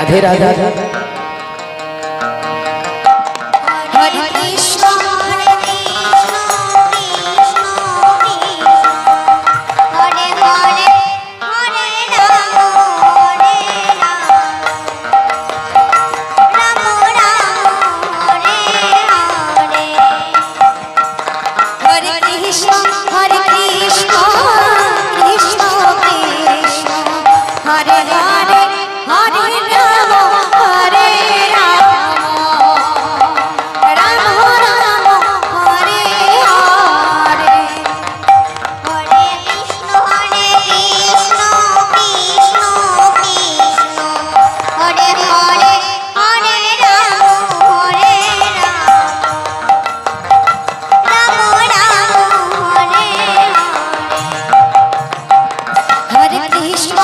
Radhe Radhe Hare Krishna Hare Krishna Krishna Krishna Hare Hare Hare Ram Ram Ram Hare Hare Hare Krishna Krishna Krishna Hare Hare Hare Ram Ram Ram Hare Hare Hare Krishna Krishna Krishna Hare Hare Hare Ram Ram Ram Hare Hare Krishna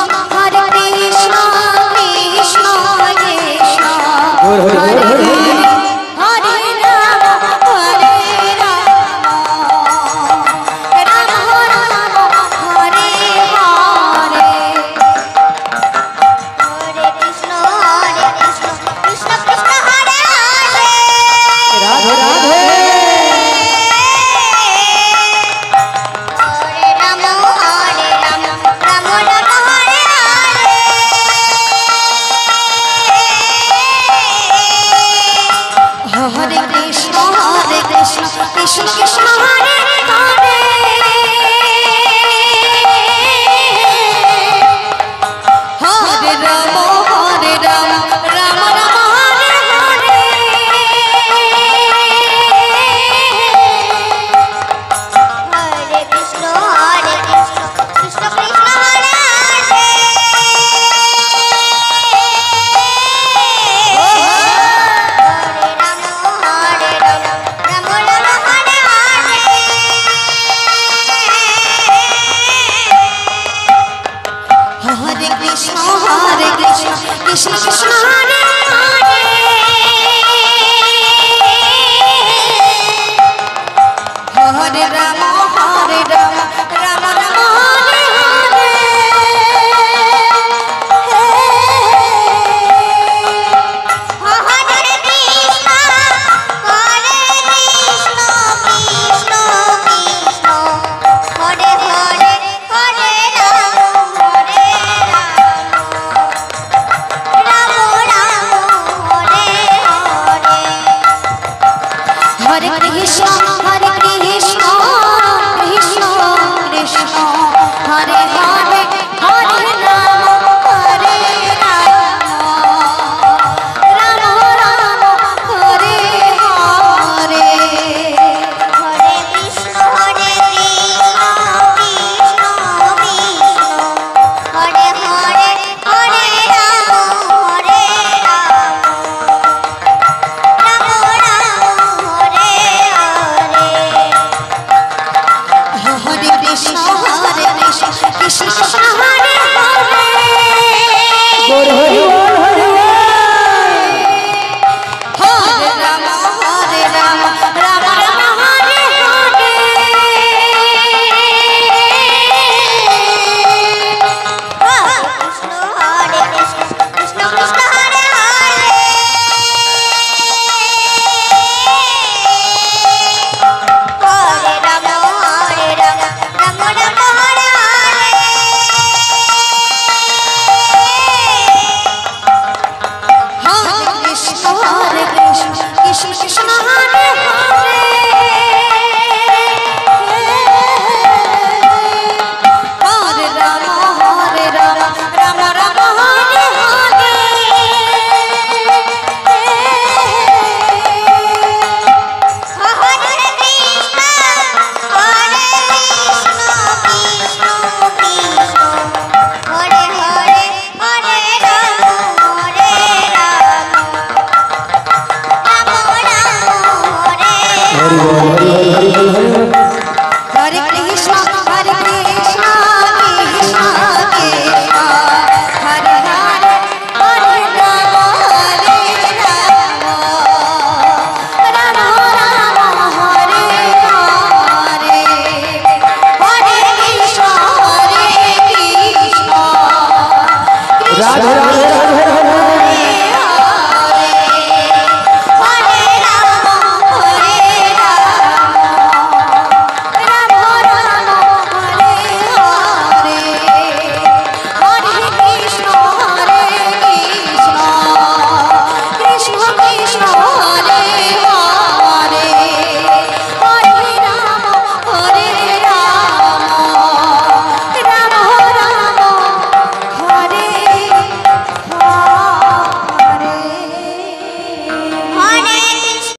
Krishna Krishna Krishna Hare Hare Ram Ram Ram Hare Hare Hare Krishna Krishna Krishna Hare Hare Radhe Radhe Hare Ram Ram Ram Hare Hare Hare Krishna Krishna Krishna Hare Hare Hare Ram Ram Ram Hare Hare Hare Krishna Krishna Krishna Hare Hare Hare Ram Ram Ram Hare Hare Hare Krishna Krishna Krishna Hare Hare Hare Ram Ram Ram Hare Hare Hare Krishna Krishna Krishna Hare Hare Hare Ram Ram Ram Hare Hare Hare Krishna Krishna Krishna Krishna Hare Hare Hare Ram Ram Ram Hare Hare Hare Krishna Krishna Krishna Hare Hare Hare Ram Ram Ram Hare Hare Hare Krishna Krishna Krishna